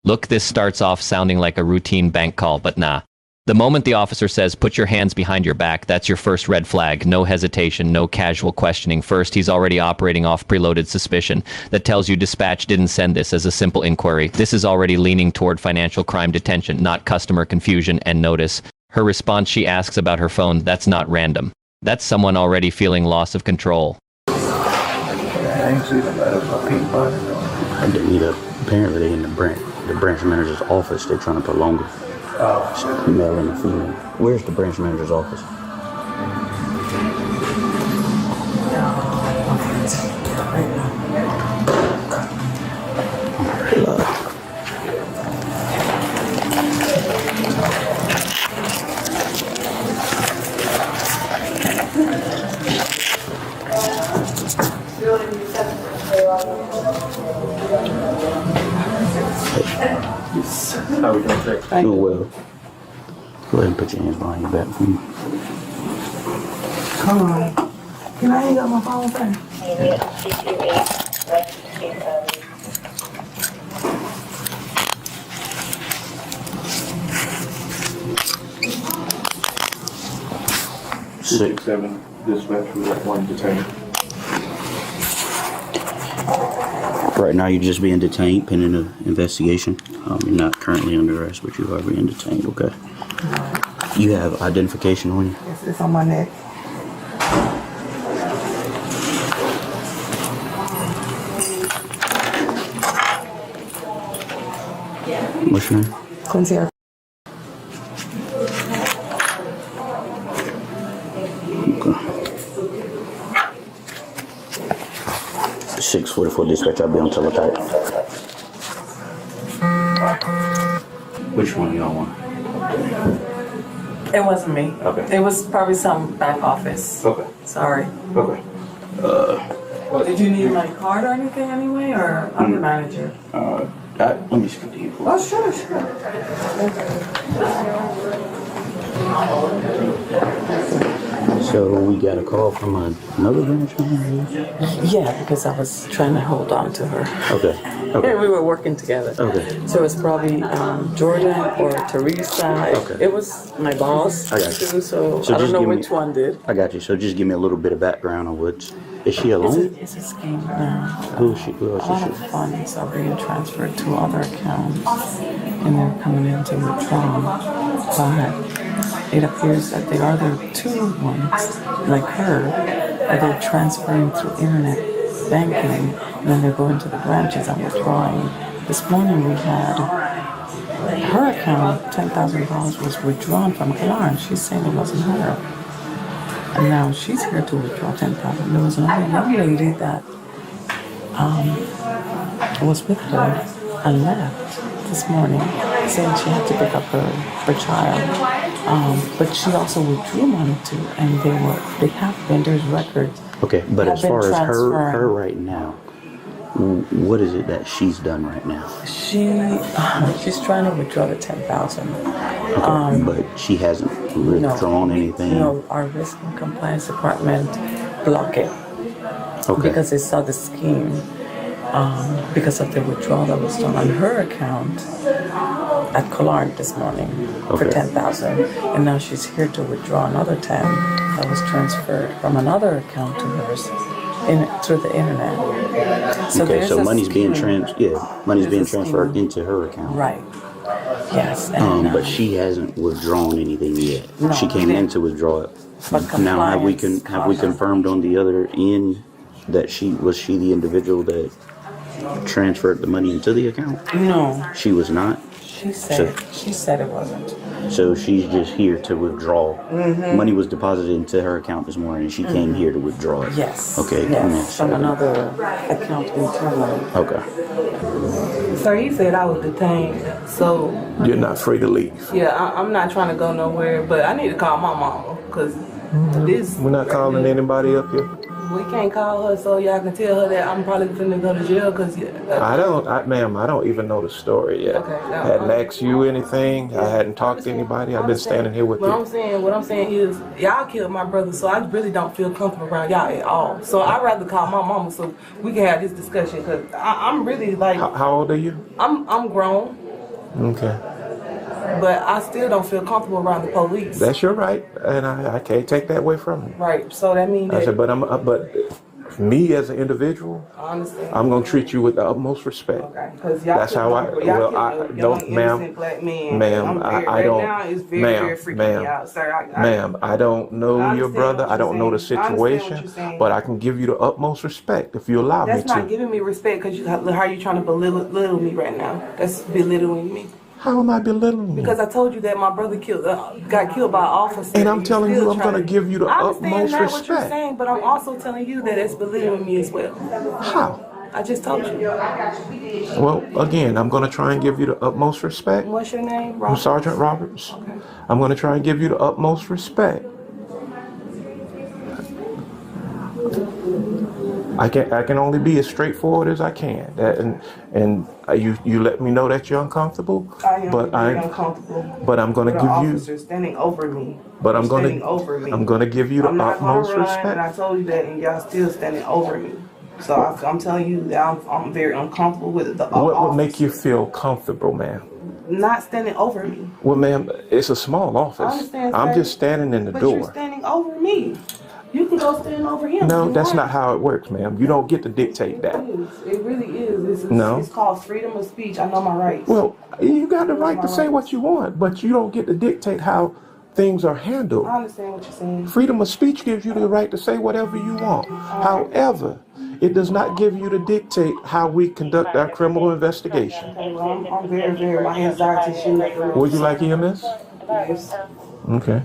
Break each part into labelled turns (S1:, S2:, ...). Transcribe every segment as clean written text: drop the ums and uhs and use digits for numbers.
S1: Look, this starts off sounding like a routine bank call, but nah. The moment the officer says, put your hands behind your back, that's your first red flag. No hesitation, no casual questioning. First, he's already operating off preloaded suspicion that tells you dispatch didn't send this as a simple inquiry. This is already leaning toward financial crime detention, not customer confusion. And notice, her response, she asks about her phone. That's not random. That's someone already feeling loss of control.
S2: Apparently they in the branch manager's office. They're trying to prolong it. Male and a female. Where's the branch manager's office?
S3: How we doing today?
S2: Oh, well. Go ahead and put your hands behind your back for me.
S4: Come on. Can I hang up my phone first?
S2: Six.
S3: 7 dispatch, we got 1 detained.
S2: Right now, you're just being detained pending an investigation. You're not currently under arrest, but you are being detained, okay? You have identification on you?
S4: Yes, it's on my neck.
S2: What's your name?
S4: Quincy.
S2: Okay. 644 dispatch, I'll be on teletype. Which one y'all want?
S5: It wasn't me.
S2: Okay.
S5: It was probably some back office.
S2: Okay.
S5: Sorry.
S2: Okay.
S5: Did you need my card or anything anyway, or I'm the manager?
S2: Let me speak to you.
S5: Oh, sure.
S2: So we got a call from another branch manager?
S5: Yeah, because I was trying to hold on to her.
S2: Okay.
S5: And we were working together.
S2: Okay.
S5: So it was probably Jordan or Teresa.
S2: Okay.
S5: It was my boss.
S2: I got you.
S5: Too, so
S2: So
S5: I don't
S2: just
S5: know
S2: give me-
S5: which one did.
S2: I got you. So just give me a little bit of background on what's... Is she alone?
S5: It's a scheme now.
S2: Who is she? Who
S5: A lot
S2: else
S5: of
S2: is she?
S5: funds are being transferred to other accounts and they're coming in to withdraw. But it appears that the other two ones, like her, are they transferring through internet banking and then they're going to the branches and withdrawing. This morning we had her account, $10,000 was withdrawn from Clarence. She's saying it wasn't her. And now she's here to withdraw $10,000. There was another young lady that was with her and left this morning, saying she had to pick up her child. But she also withdrew money too, and they have vendors' records.
S2: Okay, but
S5: have
S2: as far
S5: been
S2: as her
S5: transferring.
S2: right now, what is it that she's done right now?
S5: She's trying to withdraw the $10,000.
S2: Okay, but she hasn't withdrawn anything?
S5: No, our risk and compliance department blocked it.
S2: Okay.
S5: Because they saw the scheme, because of the withdrawal that was done on her account at Collard this morning for
S2: Okay.
S5: $10,000, and now she's here to withdraw another $10,000 that was transferred from another account to hers through the internet. So
S2: Okay,
S5: there's
S2: so
S5: a
S2: money's being
S5: scheme.
S2: money's being
S5: There's a
S2: transferred
S5: scheme.
S2: into her account.
S5: Right. Yes. And,
S2: But she hasn't withdrawn anything yet.
S5: No,
S2: She came
S5: she-
S2: in to withdraw it.
S5: But
S2: Now, have we
S5: compliance.
S2: confirmed on the other end that she the individual that transferred the money into the account?
S5: No,
S2: She was not.
S5: she said it wasn't.
S2: So she's just here to withdraw. Money was deposited into her account this morning, and she came here to withdraw it.
S5: Yes.
S2: Okay.
S5: Yes, from another account internally.
S2: Okay.
S6: Sir, he said I was detained, so
S3: You're not free to leave.
S6: yeah, I'm not trying to go nowhere, but I need to call my mama, cause this,
S3: We're not calling anybody up here.
S6: we can't call her so y'all can tell her that I'm probably finna go to jail, cause
S3: Ma'am, I don't even know the story yet.
S6: Okay, no,
S3: I hadn't asked you anything. I hadn't talked to anybody. I've been standing here with
S6: what
S3: you.
S6: I'm saying is y'all killed my brother, so I really don't feel comfortable around y'all at all. So I'd rather call my mama so we can have this discussion, cause I'm really like
S3: How old are you?
S6: I'm grown.
S3: Okay.
S6: But I still don't feel comfortable around the police.
S3: That's your right, and I can't take that away from you.
S6: Right. So that means
S3: I
S6: that
S3: said, but me as an individual,
S6: I understand.
S3: I'm gonna treat you with the utmost respect.
S6: Okay, because y'all
S3: That's how I.
S6: y'all
S3: Well,
S6: killed
S3: I
S6: a
S3: don't,
S6: young,
S3: ma'am,
S6: innocent black man.
S3: ma'am.
S6: I'm very,
S3: I don't,
S6: right now it's very,
S3: ma'am,
S6: very freaking
S3: ma'am,
S6: me out, sir.
S3: ma'am. I don't know
S6: I
S3: your
S6: understand
S3: brother.
S6: what
S3: I don't
S6: you're
S3: know the
S6: saying. I understand what
S3: situation,
S6: you're saying.
S3: but I can give you the utmost respect if you allow
S6: That's
S3: me to.
S6: not giving me respect because how are you trying to belittle me right now? That's belittling me.
S3: How am I belittling you?
S6: Because I told you that my brother got killed by an officer.
S3: And I'm telling you,
S6: still
S3: I'm
S6: trying
S3: gonna give you the
S6: I understand
S3: utmost
S6: that what you're
S3: respect.
S6: saying, but I'm also telling you that it's belittling me as well.
S3: How?
S6: I just told you.
S3: Well, again, I'm gonna try and give you the utmost respect.
S6: What's your name,
S3: I'm
S6: Roberts?
S3: Sergeant Roberts. I'm gonna try and give you the utmost respect. I can only be as straightforward as I can. You let me know that you're uncomfortable,
S6: I am
S3: but
S6: very uncomfortable.
S3: but I'm gonna
S6: With
S3: give
S6: an
S3: you.
S6: officer standing over me.
S3: But I'm
S6: standing
S3: gonna
S6: over me.
S3: I'm gonna give you the
S6: I'm not gonna
S3: utmost
S6: run,
S3: respect.
S6: and I told you that, and y'all still standing over me. So I'm telling you that I'm very uncomfortable with the
S3: What would
S6: officer
S3: make you feel comfortable, ma'am?
S6: not standing over me.
S3: Well, ma'am, it's a small
S6: I
S3: office.
S6: understand,
S3: I'm
S6: sir,
S3: just standing in the
S6: but you're
S3: door.
S6: standing over me. You can go stand over him.
S3: No,
S6: if you
S3: that's
S6: want.
S3: not how it works, ma'am. You don't get to dictate that.
S6: It is. It really is.
S3: No.
S6: It's called freedom of speech. I know my rights.
S3: Well, you got the right to say what you want, but you don't get to dictate how things are handled.
S6: I understand what you're saying.
S3: Freedom of speech gives you the right to say whatever you want. However, it does not give you to dictate how we conduct our criminal investigation.
S6: Okay, well, I'm very, very, my anxiety shoot.
S3: Would you like EMS?
S6: Yes.
S3: Okay.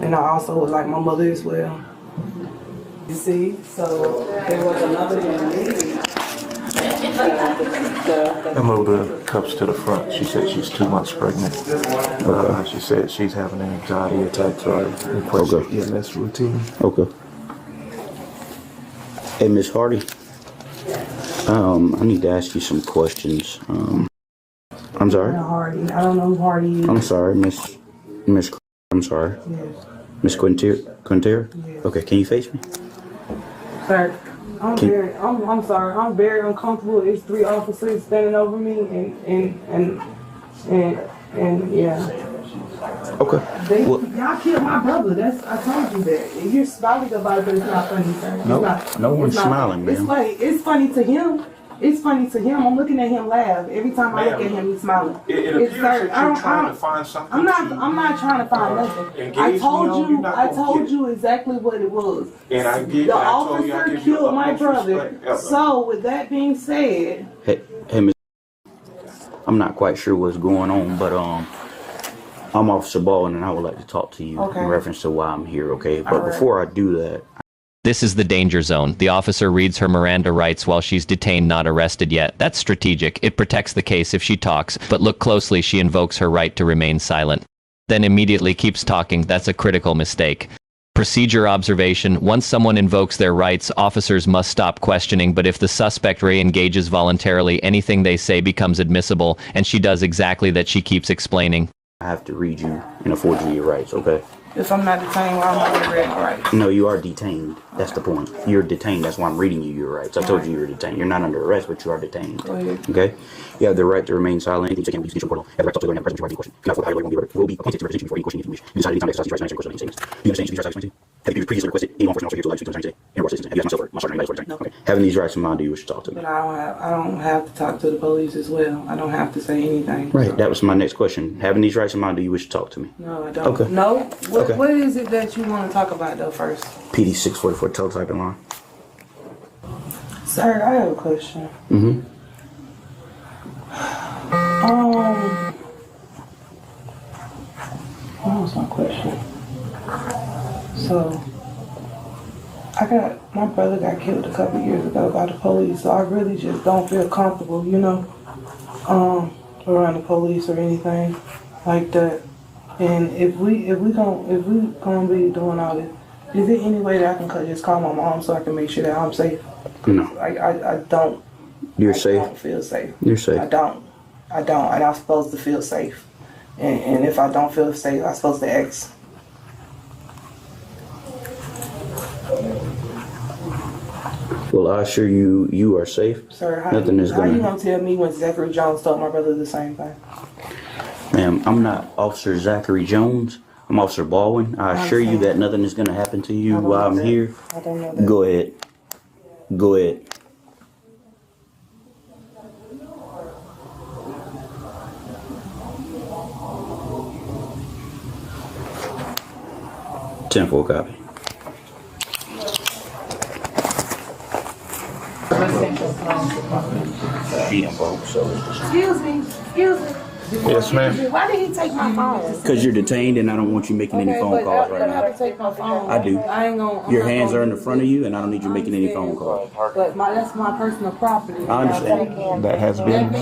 S6: And I also would like my mother as well. You see, so there was another young lady.
S3: I moved the cups to the front. She said she's 2 months pregnant. She said she's having an anxiety attack, so I requested EMS routine.
S2: Okay. Hey, Miss Hardy. I need to ask you some questions. I'm sorry.
S6: Hardy. I don't know who Hardy is.
S2: I'm sorry, Miss. I'm sorry,
S6: Yes.
S2: Miss Quintier.
S6: Yes.
S2: Okay, can you face me?
S6: Sir, I'm sorry. I'm very uncomfortable. It's 3 officers standing over me and yeah.
S2: Okay. Well,
S6: Y'all killed my brother. I told you that. You're smiling about it, but it's not funny, sir. It's
S2: No,
S6: not,
S2: no one's
S6: it's not-
S2: smiling,
S6: It's
S2: ma'am.
S6: funny. It's funny to him. It's funny to him. I'm looking at him laugh. Every time I look at him, he's smiling. It's, sir, I don't-
S3: find something.
S6: I'm not trying to find nothing.
S3: engage
S6: I
S3: me
S6: told
S3: on, you're
S6: you.
S3: not
S6: I
S3: gonna
S6: told
S3: get it.
S6: you exactly what it was.
S3: And I
S6: The
S3: told you I'd
S6: officer
S3: give you the
S6: killed my
S3: utmost
S6: brother.
S3: respect ever.
S6: So with that being said,
S2: hey, Miss. I'm not quite sure what's going on, but I'm Officer Baldwin, and I would like to talk to you
S6: Okay.
S2: in reference to why I'm here. Okay, but
S6: All right.
S2: before I do that,
S1: This is the danger zone. The officer reads her Miranda rights while she's detained, not arrested yet. That's strategic. It protects the case if she talks, but look closely, she invokes her right to remain silent. Then immediately keeps talking. That's a critical mistake. Procedure observation. Once someone invokes their rights, officers must stop questioning, but if the suspect re-engages voluntarily, anything they say becomes admissible, and she does exactly that. She keeps explaining.
S2: I have to read you and afford you your rights. Okay.
S6: if I'm not detained, why am I going to read my rights?
S2: No, you are detained. That's the point. You're detained. That's why I'm reading you your rights. I told you were detained. You're not under arrest, but you are detained.
S6: Go ahead.
S2: Okay? You have the right to remain silent. Anything you can't be judicial court. You have the right to talk to the present before any question. If not, for the higher level will be appointed to represent you before any question if you wish. You decide any time to exercise these rights and answer questions on any statements. Do you understand you should be exercising these rights? Have you previously requested any law enforcement officer here to allow you to speak on today? In citizens. Have you asked myself or my sergeant or anybody for the Okay. Having these rights in mind, do you wish to talk to me?
S6: But I don't have to talk to the police as well. I don't have to say anything.
S2: Right. That was my next question. Having these rights in mind, do you wish to talk to me?
S6: No, I don't.
S2: Okay.
S6: No?
S2: Okay.
S6: What is it that you want to talk about though first?
S2: PD 644 teletyping line.
S6: Sir, I have a question.
S2: Mm-hmm.
S6: What was my question? So, my brother got killed a couple years ago by the police, so I really just don't feel comfortable, around the police or anything like that. And if we gonna be doing all this, is there any way that I can just call my mom so I can make sure that I'm safe?
S2: No.
S6: I don't.
S2: You're
S6: I
S2: safe.
S6: don't feel safe.
S2: You're safe.
S6: I don't. And I'm supposed to feel safe. And if I don't feel safe, I'm supposed to ask.
S2: Well, I assure you, you are safe.
S6: Sir,
S2: Nothing is
S6: how you
S2: gonna.
S6: gonna tell me when Zachary Jones told my brother the same thing?
S2: Ma'am, I'm not Officer Zachary Jones. I'm Officer Baldwin. I assure you that nothing is gonna happen to you while I'm here.
S6: I don't know that.
S2: Go ahead. Go ahead. Ten-4 copy.
S4: Excuse me.
S3: Yes, ma'am.
S4: Why did he take my phone?
S2: Because you're detained and I don't want you making any phone calls right
S4: You don't have
S2: now.
S4: to take my phone.
S2: I do.
S4: I ain't gonna.
S2: Your hands are in the front of you and I don't need you making any phone calls.
S4: But that's my personal property.
S2: I understand.
S3: That has been.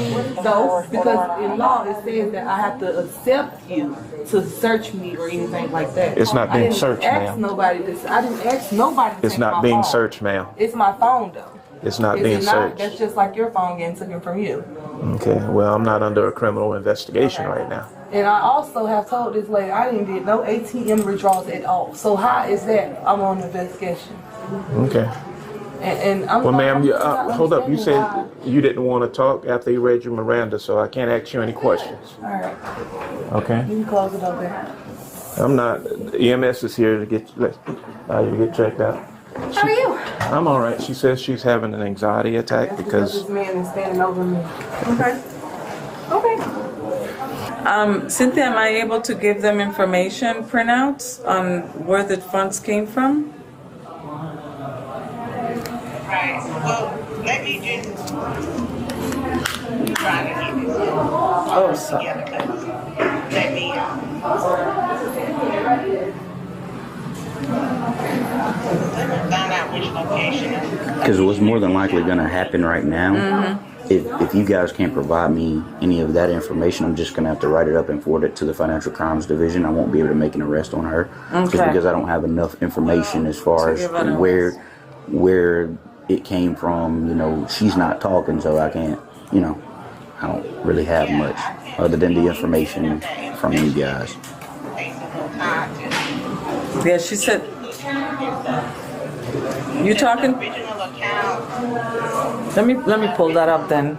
S4: So, because in law it says that I have to accept you to search me or anything like that.
S3: It's not being searched,
S4: I didn't
S3: ma'am.
S4: I didn't ask nobody to
S3: It's
S4: take
S3: not
S4: my
S3: being
S4: phone.
S3: searched, ma'am.
S4: It's my phone though.
S3: It's not
S4: Is
S3: being
S4: it not?
S3: searched.
S4: That's just like your phone getting taken from you.
S3: Okay, well, I'm not under a criminal investigation right now.
S4: And I also have told this lady I didn't get no ATM withdrawals at all. So how is that I'm on investigation?
S3: Okay.
S4: And I'm
S3: Well,
S4: not-
S3: ma'am,
S4: I'm
S3: you,
S4: just not
S3: hold up. You said
S4: understanding
S3: you didn't want to talk after you read your Miranda, so I can't ask you any questions.
S4: why. All right,
S3: Okay?
S4: you can close it up there.
S3: I'm not. EMS is here to get you to get checked out.
S4: How are you?
S3: I'm all right. She says she's having an anxiety attack
S4: Because
S3: because
S4: this man is standing over me. Okay. Okay.
S5: Cynthia, am I able to give them information printouts on where the funds came from?
S7: Right. Well, let me just try to get this
S5: Oh, sorry.
S7: together. Let me. Let me find out which location.
S2: Because what's more than likely going to happen right now, if you guys can't provide me any of that information, I'm just going to have to write it up and forward it to the Financial Crimes Division. I won't be able to make an arrest on her just
S5: Okay.
S2: because I don't have enough information as far
S5: To
S2: as
S5: give an
S2: where it came from. You know, she's not talking, so I can't, you know, I don't really have much other than the information from you guys.
S7: Take some more time to
S5: Yeah, she said. You talking?
S7: original account.
S5: Let me pull that up then.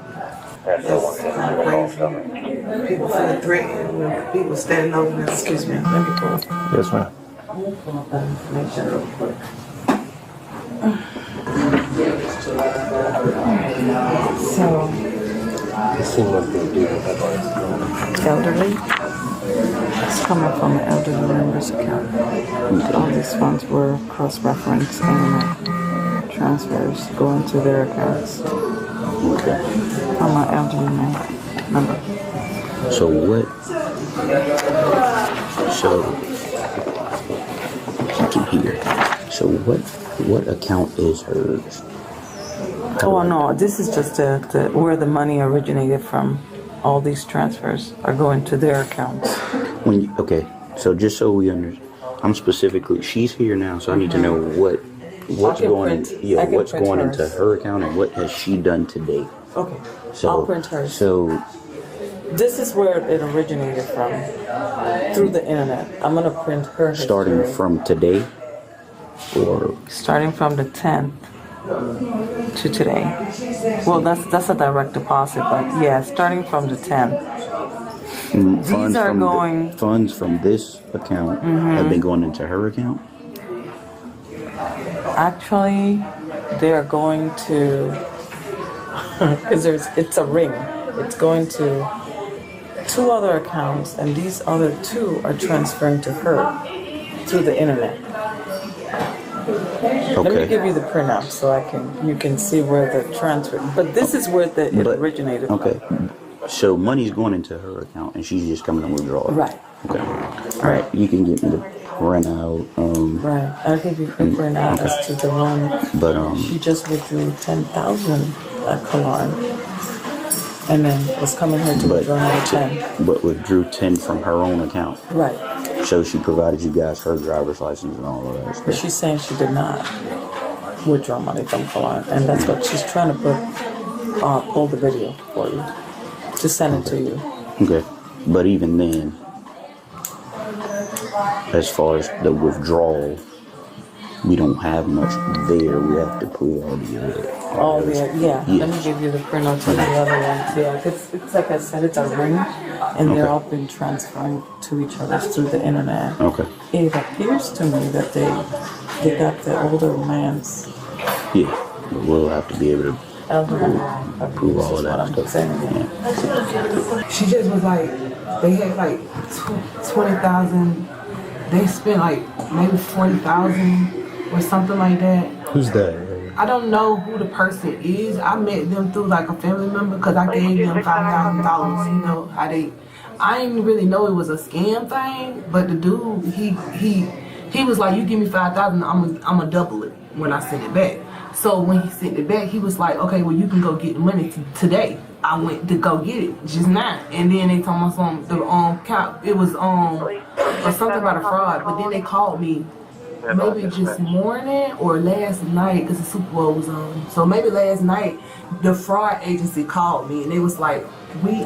S6: People feel threatened when people standing over them.
S5: Excuse me. Let me pull.
S3: yes, ma'am.
S5: Information real quick. So, elderly. It's coming from an elderly member's account. All these funds were cross-referenced and transfers going to their accounts
S2: Okay.
S5: from an elderly member.
S2: So what? So I can hear. So what account is hers?
S5: Oh no, this is just where the money originated from. All these transfers are going to their accounts.
S2: When you, okay, so just so we understand, I'm specifically. She's here now, so I need to know what's
S5: can
S2: going.
S5: print-
S2: Yeah,
S5: I can
S2: what's
S5: print
S2: going
S5: hers.
S2: into her account and what has she done today?
S5: Okay,
S2: So
S5: I'll print hers.
S2: So
S5: This is where it originated from, through the internet. I'm gonna print her
S2: starting
S5: history.
S2: from today, or
S5: Starting from the 10th to today. Well, that's a direct deposit, but yeah, starting from the 10th.
S2: funds
S5: are
S2: from
S5: going-
S2: funds from this account have been going into her account.
S5: Actually, they are going to, because it's a ring. It's going to 2 other accounts, and these other 2 are transferring to her through the internet. Let me
S2: Okay.
S5: give you the printout so you can see where the transfer. But this is where it
S2: But-
S5: originated
S2: Okay.
S5: from.
S2: So money's going into her account and she's just coming to withdraw it.
S5: Right.
S2: Okay. All right. You can get me the printout.
S5: Right. I'll give you her printout as to the one.
S2: But
S5: She just withdrew 10,000 at Kalan, and then was coming here to withdraw another 10.
S2: but withdrew 10 from her own account.
S5: Right.
S2: So she provided you guys her driver's license and all of that
S5: But
S2: stuff.
S5: she's saying she did not withdraw money from Kalan, and that's what she's trying to pull the video for you to send it to you.
S2: Okay. But even then, as far as the withdrawal, we don't have much there. We have to pull all the
S5: Oh, yeah.
S2: Yeah.
S5: Let me give you the printout to the other ones. Yeah, it's like I said, it's a ring, and they're all been transferring to each other through the internet.
S2: Okay.
S5: It appears to me that they got the older man's
S2: Yeah, but we'll have to be able to
S5: approve
S2: all of that
S5: I'm
S2: stuff.
S5: saying.
S2: Yeah.
S4: She just was like, they had like 20,000. They spent like maybe 40,000 or something like that.
S8: Who's that?
S4: I don't know who the person is. I met them through like a family member because I gave them $5,000. You know how they. I didn't really know it was a scam thing, but the dude he was like, "You give me 5,000, I'm gonna double it when I send it back." So when he sent it back, he was like, "Okay, well you can go get the money today." I went to go get it just now, and then they told me some it was or something about a fraud. But then they called me. Maybe just morning or last night because the Super Bowl was on. So maybe last night the fraud agency called me and they was like, we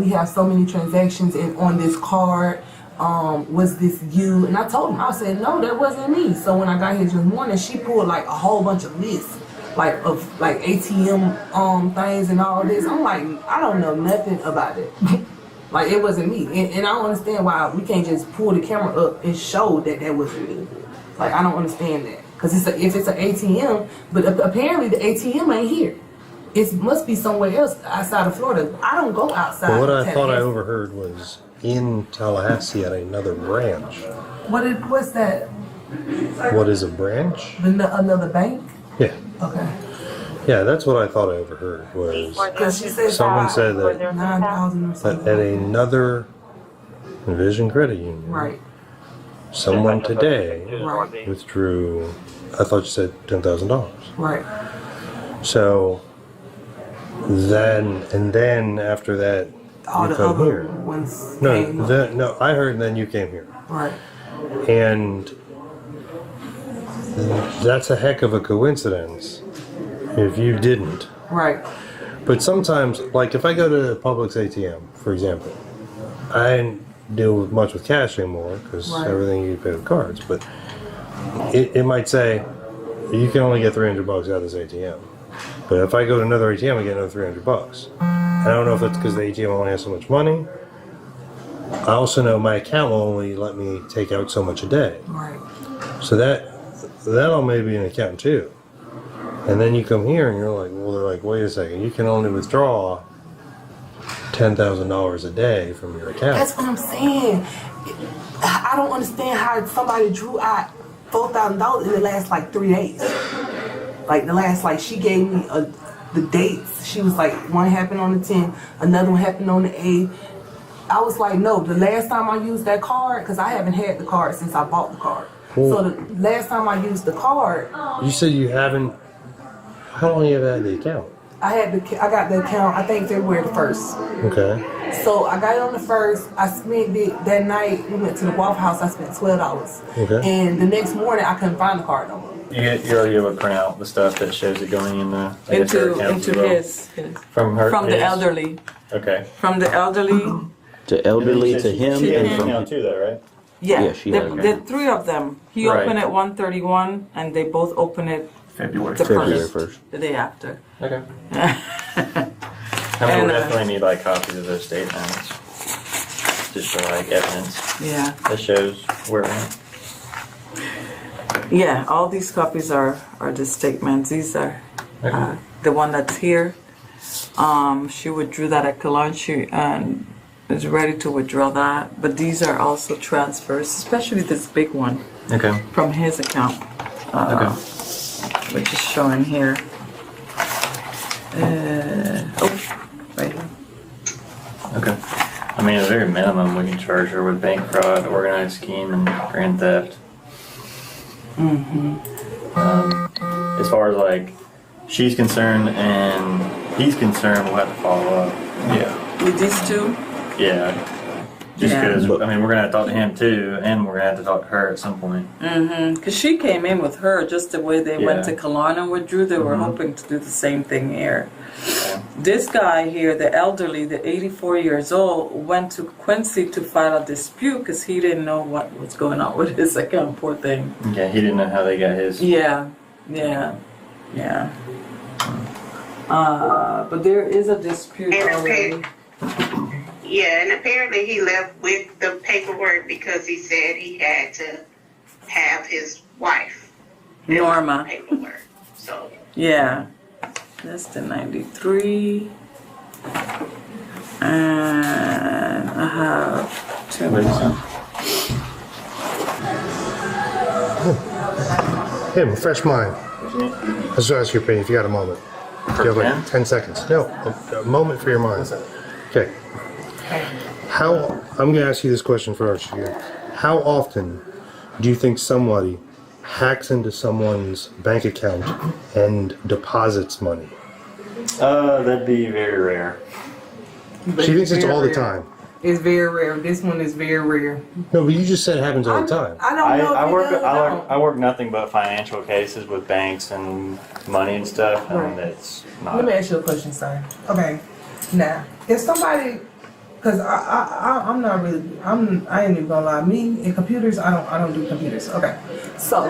S4: have so many transactions and on this card. Was this you? And I told him, I said, no, that wasn't me. So when I got here this morning, she pulled like a whole bunch of lists of ATM things and all this. I'm like, I don't know nothing about it. Like, it wasn't me. And I don't understand why we can't just pull the camera up and show that wasn't me. Like, I don't understand that. Because if it's an ATM, but apparently the ATM ain't here. It must be somewhere else outside of Florida. I don't go outside.
S8: Well, what
S4: of
S8: I thought I
S4: Tallahassee.
S8: overheard was in Tallahassee at another branch.
S4: What's that?
S8: What is a branch?
S4: Another bank?
S8: Yeah.
S4: Okay.
S8: Yeah, that's what I thought I overheard was
S4: Because she said
S8: someone said that
S4: 9,000 or
S8: at
S4: something.
S8: another Envision Credit Union,
S4: Right.
S8: someone today
S4: Right.
S8: withdrew, I thought you said $10,000.
S4: Right.
S8: So then after that,
S4: All
S8: you
S4: the
S8: come
S4: other
S8: here.
S4: ones came up.
S8: No, I heard then you came here.
S4: Right.
S8: And that's a heck of a coincidence if you didn't.
S4: Right.
S8: But sometimes, like if I go to Publix ATM, for example, I don't deal much with cash anymore because
S4: Right.
S8: everything you pay with cards. But it might say you can only get $300 out of this ATM. But if I go to another ATM, I get another $300. And I don't know if that's because the ATM only has so much money. I also know my account will only let me take out so much a day.
S4: Right.
S8: So that'll maybe an account too. And then you come here and you're like, well, they're like, wait a second, you can only withdraw $10,000 a day from your account.
S4: That's what I'm saying. I don't understand how somebody drew out $4,000 in the last like 3 days. Like the last, like she gave me the dates. She was like, one happened on the 10th, another one happened on the 8th. I was like, no, the last time I used that card, because I haven't had the card since I bought the card. So the last time I used the card,
S8: You said you haven't. How long you have had the account?
S4: I got the account, I think February the 1st.
S8: Okay.
S4: So I got it on the 1st. I spent it that night. We went to the Waffle House. I spent $12.
S8: Okay.
S4: And the next morning, I couldn't find the card no more.
S9: You already able to print out the stuff that shows it going in the I guess her accounts as well.
S5: his
S9: from her
S5: from the
S9: his-
S5: elderly.
S9: Okay.
S5: From the elderly.
S2: To elderly, to him,
S5: She
S2: and
S5: did.
S2: from
S9: Account too, though, right?
S5: Yeah,
S2: Yeah, she had it.
S5: the three of them. He
S9: Right.
S5: opened at 1:31, and they both opened it
S9: February.
S5: the
S2: February
S5: first,
S2: 1st.
S5: the day after.
S9: Okay. I mean,
S5: And,
S9: we'll definitely need like copies of those statements, just for like evidence
S5: Yeah,
S9: that shows where we're at.
S5: yeah. All these copies are the statements. These are the one that's here. She withdrew that at Kalanchi and is ready to withdraw that. But these are also transfers, especially this big one
S9: Okay.
S5: from his account,
S9: Okay.
S5: which is showing here. Right here.
S9: Okay. I mean, at a very minimum, we can charge her with bank fraud, organized scheme, and grand theft. As far as like she's concerned and he's concerned, we'll have to follow up.
S8: Yeah.
S5: With these two.
S9: Yeah. Just
S5: Yeah.
S9: because, I mean, we're going to have to talk to him too, and we're going to have to talk to her at some point.
S5: Because she came in with her just the way they went
S9: Yeah.
S5: to Killarney and withdrew. They were hoping to do the same thing here.
S9: Okay.
S5: This guy here, the elderly, the 84 years old, went to Quincy to file a dispute because he didn't know what was going on with his account. Poor thing.
S9: Yeah, he didn't know how they got his.
S5: Yeah. But there is a dispute
S7: And
S5: already.
S7: Yeah, and apparently he left with the paperwork because he said he had to have his wife.
S5: Norma.
S7: Paperwork. So.
S5: Yeah. That's the 93. And I have 2
S8: Hey, refresh mind. Let's ask your opinion if you got a moment. You have like 10 seconds. No, a moment for your mind. Okay. I'm going to ask you this question first. How often do you think somebody hacks into someone's bank account and deposits money?
S9: That'd be very rare.
S8: She thinks it's all the time.
S4: It's very rare. This one is very rare.
S8: No, but you just said it happens all the time.
S4: I don't know.
S9: I work nothing but financial cases with banks and money and stuff, and it's not.
S4: Let me ask you a question, sir. Okay. Now, if somebody, because I'm not really, I ain't even gonna lie. Me in computers, I don't do computers. Okay. So.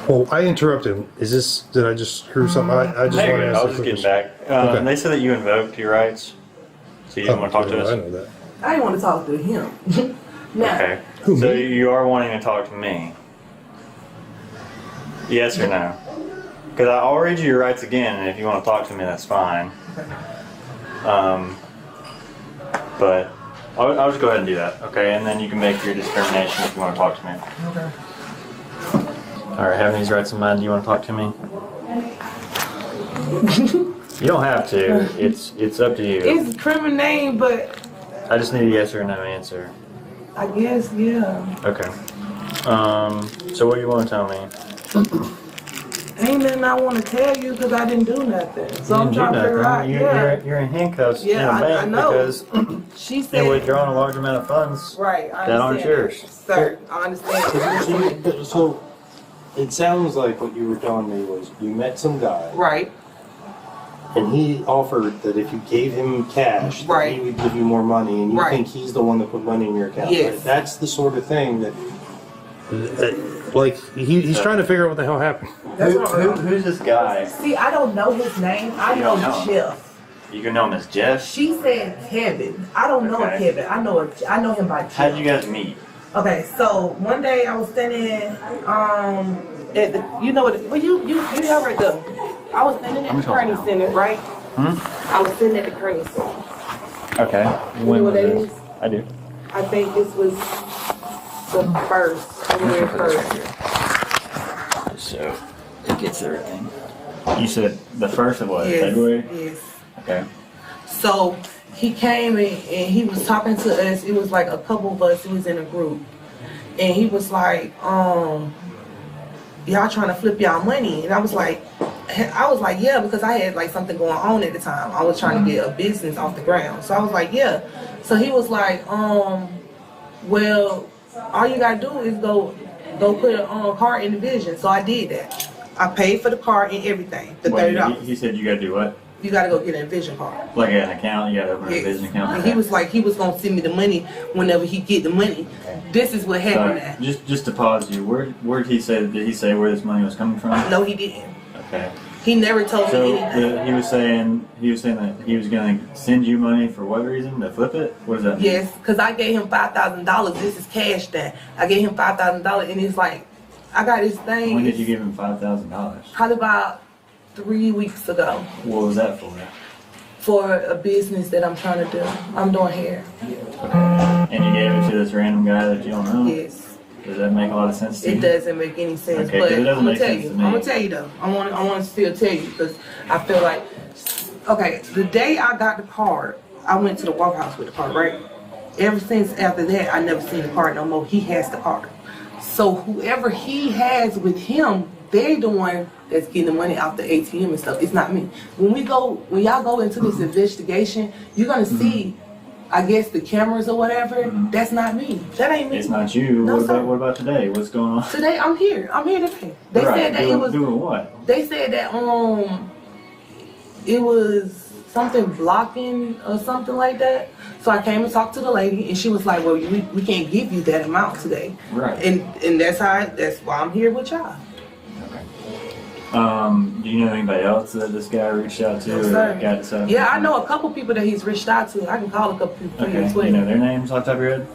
S8: Well, I interrupted. Did I just screw something? I just want to ask.
S9: I was just getting back.
S8: Okay.
S9: They said that you invoked your rights, so you didn't want to talk to us.
S8: I know that.
S4: I didn't want to talk to him. Now,
S9: Okay. So you are wanting to talk to me? Yes or no? Because I'll read you your rights again, and if you want to talk to me, that's fine. But I'll just go ahead and do that, okay? And then you can make your determination if you want to talk to me.
S4: Okay.
S9: All right, having these rights in mind, do you want to talk to me? You don't have to. It's up to you.
S4: It's a criminal name, but
S9: I just need a yes or no answer.
S4: I guess, yeah.
S9: Okay. So what do you want to tell me?
S4: Ain't nothing I want to tell you because I didn't do nothing. So I'm trying to figure out.
S9: You're in handcuffs
S4: Yeah,
S9: in a bank
S4: I know.
S9: because
S4: She said.
S9: you're withdrawing a large amount of funds
S4: Right. I
S9: that aren't
S4: understand
S9: yours.
S4: Sir, I understand.
S8: So, it sounds like what you were telling me was you met some guy,
S4: Right.
S8: and he offered that if you gave him cash, that
S4: Right.
S8: he would give you more money, and you
S4: Right.
S8: think he's the one that put money in your account.
S4: Yes.
S8: Right? That's the sort of thing that. Like he's trying to figure out what the hell happened.
S4: That's what
S9: Who's this guy?
S4: See, I don't know his name. I
S9: You
S4: know
S9: don't know.
S4: Jeff.
S9: You can know him as Jeff.
S4: She said Kevin. I don't know
S9: Okay.
S4: Kevin. I know him by Jeff.
S9: How did you guys meet?
S4: Okay, so one day I was standing at the, you know what? Well, you have right there. I was standing at the Kearney Center, right? I was sitting at the Kearney Center.
S9: Okay.
S4: You know what that is?
S9: I do.
S4: I think this was the first, February 1st.
S9: So it gets everything. You said the first of what?
S4: Yes,
S9: February?
S4: yes.
S9: Okay.
S4: So he came and he was talking to us. It was like a couple of us. It was in a group, and he was like, "Y'all trying to flip y'all money?" And I was like, "Yeah," because I had like something going on at the time. I was trying to get a business off the ground, so I was like, "Yeah." So he was like, "Well, all you gotta do is go put a card in the Vision." So I did that. I paid for the card and everything, the
S9: Wait,
S4: $30.
S9: he said you gotta do what?
S4: You gotta go get a Vision card.
S9: Like an account? You gotta open a
S4: Yes.
S9: business account?
S4: And he was like, he was gonna send me the money whenever he get the money. This is what happened.
S9: Sorry, just to pause you, where did he say where this money was coming from?
S4: No, he didn't.
S9: Okay.
S4: He never told
S9: So
S4: me anything.
S9: he was saying that he was gonna send you money for what reason? To flip it? What does that mean?
S4: Yes, because I gave him $5,000. This is cash then. I gave him $5,000, and it's like, I got this thing.
S9: When did you give him $5,000?
S4: Probably about 3 weeks ago.
S9: What was that for?
S4: For a business that I'm trying to do. I'm doing hair.
S9: And you gave it to this random guy that you don't know?
S4: Yes.
S9: Does that make a lot of sense to you?
S4: It doesn't make any sense,
S9: Okay,
S4: but
S9: 'cause it doesn't
S4: I'm gonna
S9: make
S4: tell
S9: sense
S4: you.
S9: to me.
S4: I'm gonna tell you though. I want to still tell you because I feel like, okay, the day I got the card, I went to the Waffle House with the card, right? Ever since after that, I never seen the card no more. He has the card, so whoever he has with him, they're the one that's getting the money out the ATM and stuff. It's not me. When y'all go into this investigation, you're gonna see. I guess the cameras or whatever, that's not me. That ain't me.
S9: It's not you.
S4: No, sir.
S9: What about today? What's going on?
S4: Today I'm here. I'm here today. They
S9: Right,
S4: said that it was.
S9: doing what?
S4: They said that it was something blocking or something like that. So I came and talked to the lady, and she was like, "Well, we can't give you that amount today."
S9: Right.
S4: And that's why I'm here with y'all.
S9: Do you know anybody else that this guy reached out to?
S4: Yes,
S9: or
S4: sir.
S9: got this
S4: Yeah, I know a couple people that he's reached out to. I can call a couple people for you
S9: Okay.
S4: as well.
S9: You know their names off the top of your head?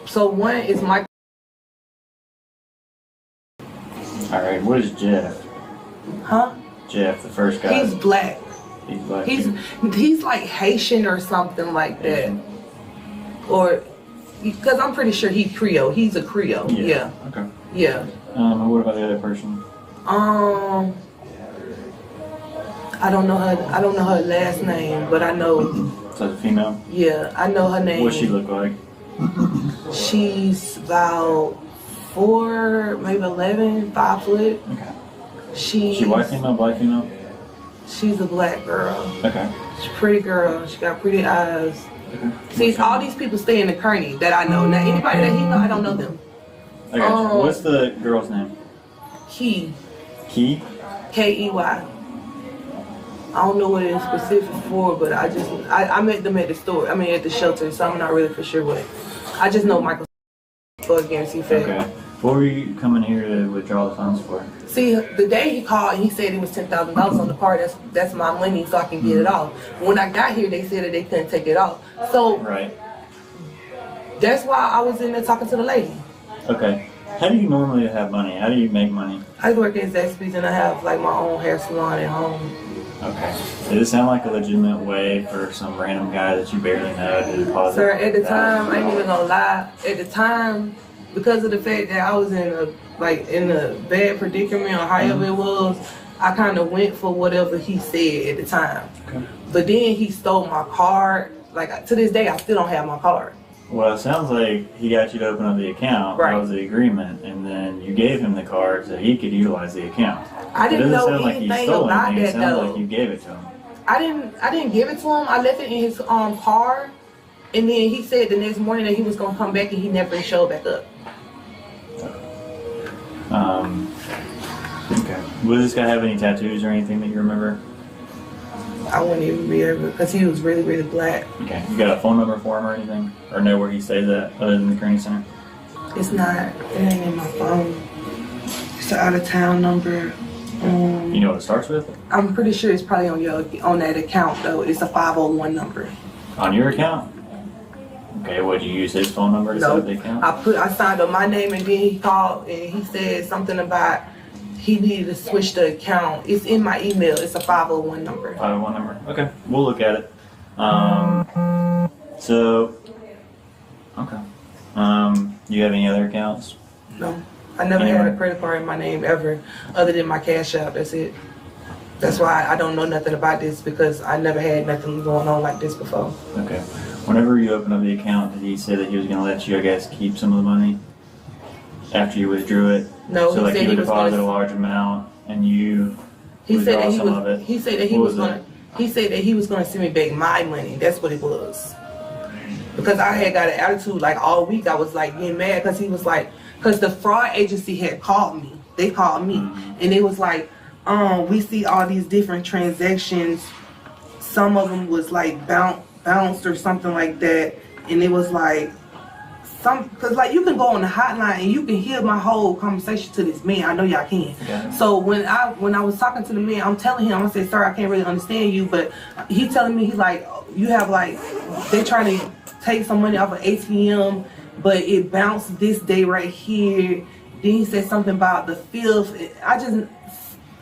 S4: So one is Michael.
S9: All right. What is Jeff?
S4: Huh?
S9: Jeff, the first guy.
S4: He's black.
S9: He's black.
S4: He's like Haitian or something like that. Or because I'm pretty sure he's Creole. He's a Creole. Yeah.
S9: Okay.
S4: Yeah.
S9: What about the other person?
S4: I don't know her last name, but I know.
S9: So it's a female?
S4: Yeah, I know her name.
S9: What's she look like?
S4: She's about 4, maybe 11, 5 foot.
S9: Okay.
S4: She
S9: white female, black female?
S4: She's a black girl.
S9: Okay.
S4: She's a pretty girl. She got pretty eyes.
S9: Okay.
S4: See, all these people stay in the Kearney that I know. Now, anybody that he know, I don't know them.
S9: I got you. What's the girl's name?
S4: Key.
S9: Key?
S4: Key. I don't know what it is specific for, but I met them at the store. I mean, at the shelter, so I'm not really for sure what. I just know Michael for a guarantee fee.
S9: Okay. What were you coming here to withdraw the funds for?
S4: See, the day he called, he said it was $10,000 on the card. That's my money, so I can get it off. When I got here, they said that they couldn't take it off. So
S9: Right.
S4: that's why I was in there talking to the lady.
S9: Okay. How do you normally have money? How do you make money?
S4: I work at Zaxby's and I have like my own hair salon at home.
S9: Okay. Does it sound like a legitimate way for some random guy that you barely know to deposit?
S4: Sir, at the time, I ain't even gonna lie. At the time, because of the fact that I was in a bad predicament or however it was, I kind of went for whatever he said at the time.
S9: Okay.
S4: But then he stole my card. Like to this day, I still don't have my card.
S9: Well, it sounds like he got you to open up the account.
S4: Right.
S9: That was the agreement, and then you gave him the card so he could utilize the account.
S4: I didn't know
S9: It
S4: anything
S9: doesn't sound like he stole
S4: about
S9: anything. It
S4: that
S9: sounds
S4: though.
S9: like you gave it to him.
S4: I didn't give it to him. I left it in his car, and then he said the next morning that he was gonna come back, and he never showed back up.
S9: Okay. Will this guy have any tattoos or anything that you remember?
S4: I wouldn't even be able because he was really, really black.
S9: Okay. You got a phone number for him or anything? Or know where he stays at other than the Kearney Center?
S4: It ain't in my phone. It's an out of town number.
S9: You know what it starts with?
S4: I'm pretty sure it's probably on that account though. It's a 501 number.
S9: On your account? Okay, would you use his phone number to set up the account?
S4: I signed up my name and then he called and he said something about he needed to switch the account. It's in my email. It's a 501 number.
S9: 501 number. Okay, we'll look at it. Okay. You have any other accounts?
S4: No. I never had a credit card in my name ever, other than my Cash App. That's it. That's why I don't know nothing about this because I never had nothing going on like this before.
S9: Okay. Whenever you opened up the account, did he say that he was going to let you, I guess, keep some of the money after you withdrew it?
S4: No,
S9: so
S4: he
S9: like
S4: said
S9: you
S4: he
S9: would
S4: was
S9: deposit
S4: gonna-
S9: a large amount and you
S4: He said that
S9: withdraw some of it.
S4: he said that he
S9: What
S4: was
S9: it?
S4: gonna. He said that he was gonna send me back my money. That's what it was. Because I had got an attitude like all week. I was like getting mad because he was like, because the fraud agency had called me. They called me and it was like, we see all these different transactions. Some of them was like bounced or something like that, and it was like because like you can go on the hotline and you can hear my whole conversation to this man. I know y'all can.
S9: Yeah.
S4: So when I was talking to the man, I'm telling him, I said, sir, I can't really understand you, but he telling me, he's like, you have like, they trying to take some money off of ATM, but it bounced this day right here. Then he said something about the 5th.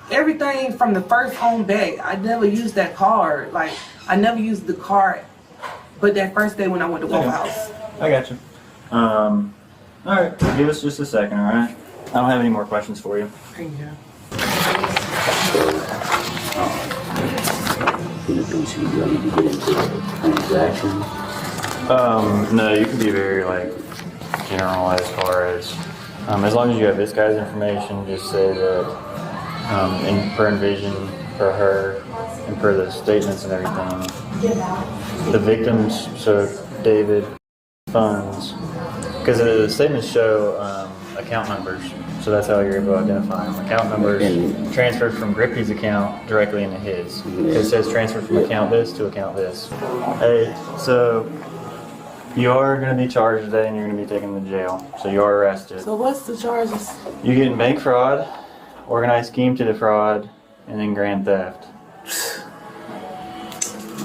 S4: Everything from the first on back, I never used that card. Like, I never used the card, but that first day when I went to Waffle House.
S9: I got you. All right, give us just a second, all right? I don't have any more questions for you.
S4: Thank you.
S2: Do I need to get into transactions?
S9: No, you can be very like general as far as long as you have this guy's information, just say that and per Envision, for her, and per the statements and everything, the victims, so David, funds, because the statements show account numbers, So that's how you're able to identify him. Account numbers transferred from Grippy's account directly into his. It says transferred from account this to account this. Hey, so you are going to be charged today and you're going to be taken to jail. So you are arrested.
S4: So what's the charges?
S9: You're getting bank fraud, organized scheme to defraud, and then grand theft.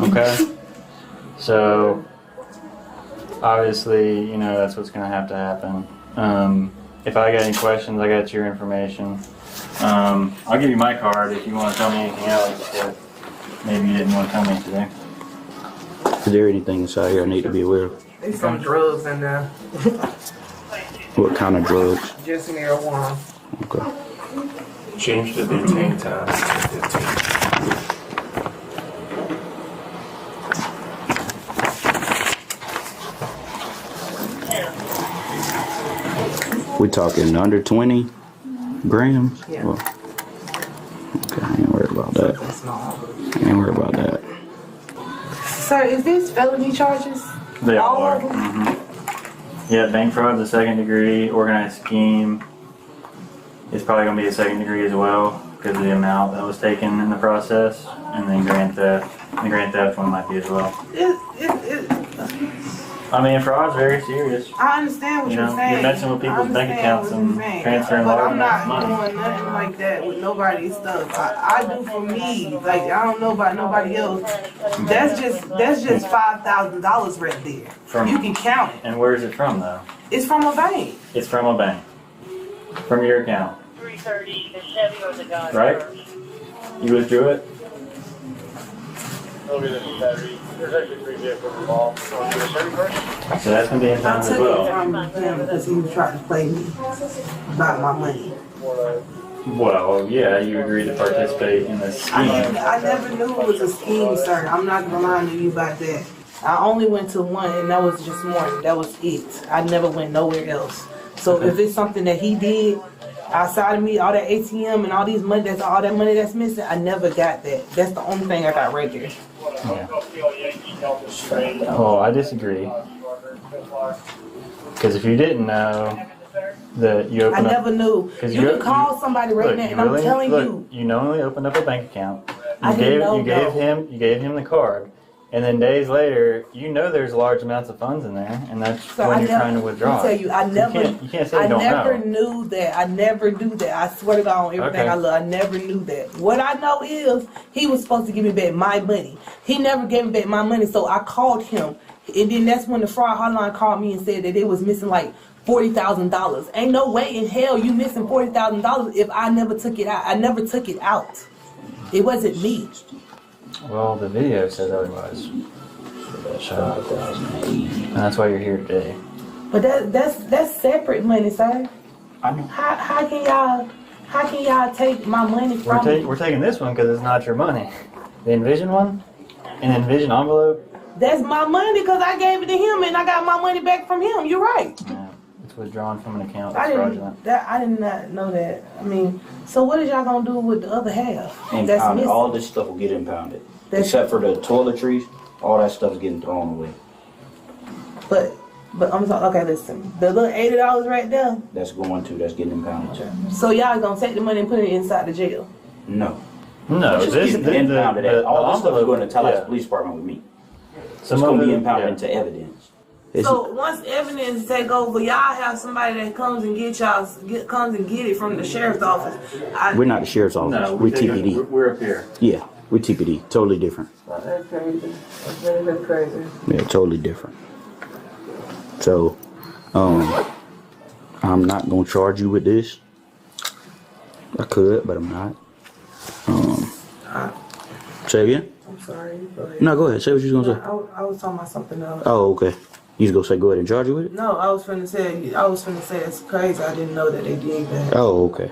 S9: Okay? So obviously, you know, that's what's going to happen. If I got any questions, I got your information. I'll give you my card if you want to tell me anything else that maybe you didn't want to tell me today.
S2: Is there anything inside here I need to be aware of?
S4: There's some drugs in there.
S2: What kind of drugs?
S4: Just marijuana.
S2: Okay.
S3: Change the detain time to 15.
S2: We talking under 20 grams?
S4: Yeah.
S2: Well, okay, I ain't worried about that. I ain't worried about that.
S4: Sir, is this felony charges?
S9: They all
S4: All
S9: are.
S4: of them?
S9: Mm-hmm. Yeah, bank fraud is a second degree, organized scheme. It's probably going to be a second degree as well because of the amount that was taken in the process. And then grand theft. The grand theft one might be as well. I mean, fraud's very serious.
S4: I understand what
S9: You
S4: you're
S9: know,
S4: saying.
S9: you're messing with people's bank accounts and transferring
S4: but
S9: large
S4: I'm
S9: amounts
S4: not
S9: of money.
S4: doing nothing like that with nobody's stuff. I do for me. Like I don't know about nobody else. That's just $5,000 right there.
S9: From-
S4: You can count it.
S9: And where is it from, though?
S4: It's from a bank.
S9: It's from a bank. From your account.
S10: 3:30, the Chevy or the guy.
S9: Right? You withdrew it?
S10: There's actually 3 vehicles involved. So do the Chevy first?
S9: So that's going to be in
S4: I
S9: time as
S4: took it
S9: well.
S4: from him because he was trying to play me about my money.
S9: Well, yeah, you agreed to participate in this scheme.
S4: I never knew it was a scheme, sir. I'm not gonna lie to you about that. I only went to one, and that was just one. That was it. I never went nowhere else. So if it's something that he did outside of me, all that ATM and all these money, that's all that money that's missing, I never got that. That's the only thing I got right there.
S9: Yeah. Oh, I disagree. Because if you didn't know that you
S4: I
S9: opened up...
S4: never knew.
S9: Cause
S4: You can call somebody right now, and I'm telling you.
S9: You knowingly opened up a bank account.
S4: I didn't know,
S9: You gave him the card. And then days later, you know there's large amounts of funds in there, and that's
S4: So
S9: when
S4: I
S9: you're
S4: never,
S9: trying to withdraw.
S4: I tell you, I never,
S9: You can't say you
S4: I
S9: don't
S4: never
S9: know.
S4: knew that. I never knew that. I swear to God on everything
S9: Okay.
S4: I love, I never knew that. What I know is he was supposed to give me back my money. He never gave me back my money, so I called him, and then that's when the fraud hotline called me and said that it was missing like $40,000. Ain't no way in hell you missing $40,000 if I never took it out. I never took it out. It wasn't me.
S9: Well, the video says otherwise. And that's why you're here today.
S4: But that's separate money, sir.
S2: I know.
S4: How can y'all take my money from me?
S9: We're taking this one because it's not your money. The Envision one? An Envision envelope?
S4: That's my money because I gave it to him and I got my money back from him. You're right.
S9: Yeah. It's withdrawn from an account
S4: I
S9: that's fraudulent.
S4: did not know that. I mean, so what is y'all gonna do with the other half?
S2: And
S4: That's missing.
S2: all this stuff will get impounded.
S4: That's-
S2: Except for the toiletries, all that stuff is getting thrown away.
S4: But I'm sorry. Okay, listen. The little $80 right there.
S2: That's getting impounded too.
S4: So y'all gonna take the money and put it inside the jail?
S2: No.
S9: No,
S2: It's
S9: this
S2: just getting impounded. All this stuff is going to Tallahassee
S9: yeah.
S2: Police Department with me.
S9: Some
S2: It's going to
S9: of
S2: be
S9: it-
S2: impounded
S9: yeah.
S2: into evidence. It's,
S4: So once evidence take over, y'all have somebody that comes and get it from the sheriff's office.
S2: we're not the sheriff's office.
S9: No,
S2: we're TPD.
S9: We're up here.
S2: Yeah, we're TPD. Totally different.
S4: That's crazy. That's really crazy.
S2: Yeah, totally different. So, I'm not gonna charge you with this. I could, but I'm not. Say again?
S4: I'm sorry. Go ahead.
S2: No, go ahead. Say what you was gonna say.
S4: I was talking about something else.
S2: Oh, okay. You was gonna say go ahead and charge you with it?
S4: No, I was finna say it's crazy. I didn't know that they did that.
S2: Oh, okay.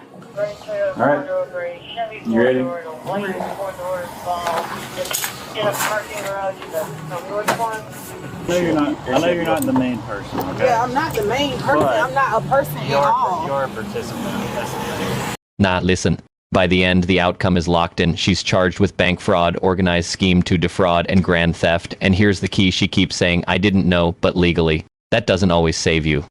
S9: All right. You ready?
S10: In a parking garage in the north corner.
S9: I know you're not the main person, okay?
S4: Yeah, I'm not the main person.
S9: But
S4: I'm not a person at all.
S9: You're a participant. That's the thing.
S1: Nah, listen. By the end, the outcome is locked in. She's charged with bank fraud, organized scheme to defraud, and grand theft. And here's the key she keeps saying, I didn't know, but legally. That doesn't always save you.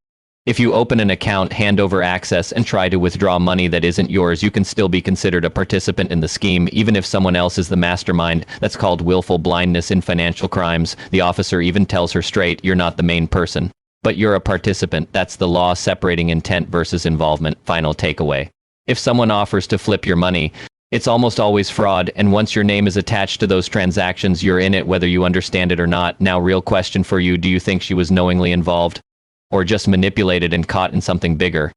S1: If you open an account, hand over access, and try to withdraw money that isn't yours, you can still be considered a participant in the scheme, even if someone else is the mastermind. That's called willful blindness in financial crimes. The officer even tells her straight, you're not the main person, but you're a participant. That's the law separating intent versus involvement. Final takeaway. If someone offers to flip your money, it's almost always fraud, and once your name is attached to those transactions, you're in it whether you understand it or not. Now, real question for you, do you think she was knowingly involved? Or just manipulated and caught in something bigger?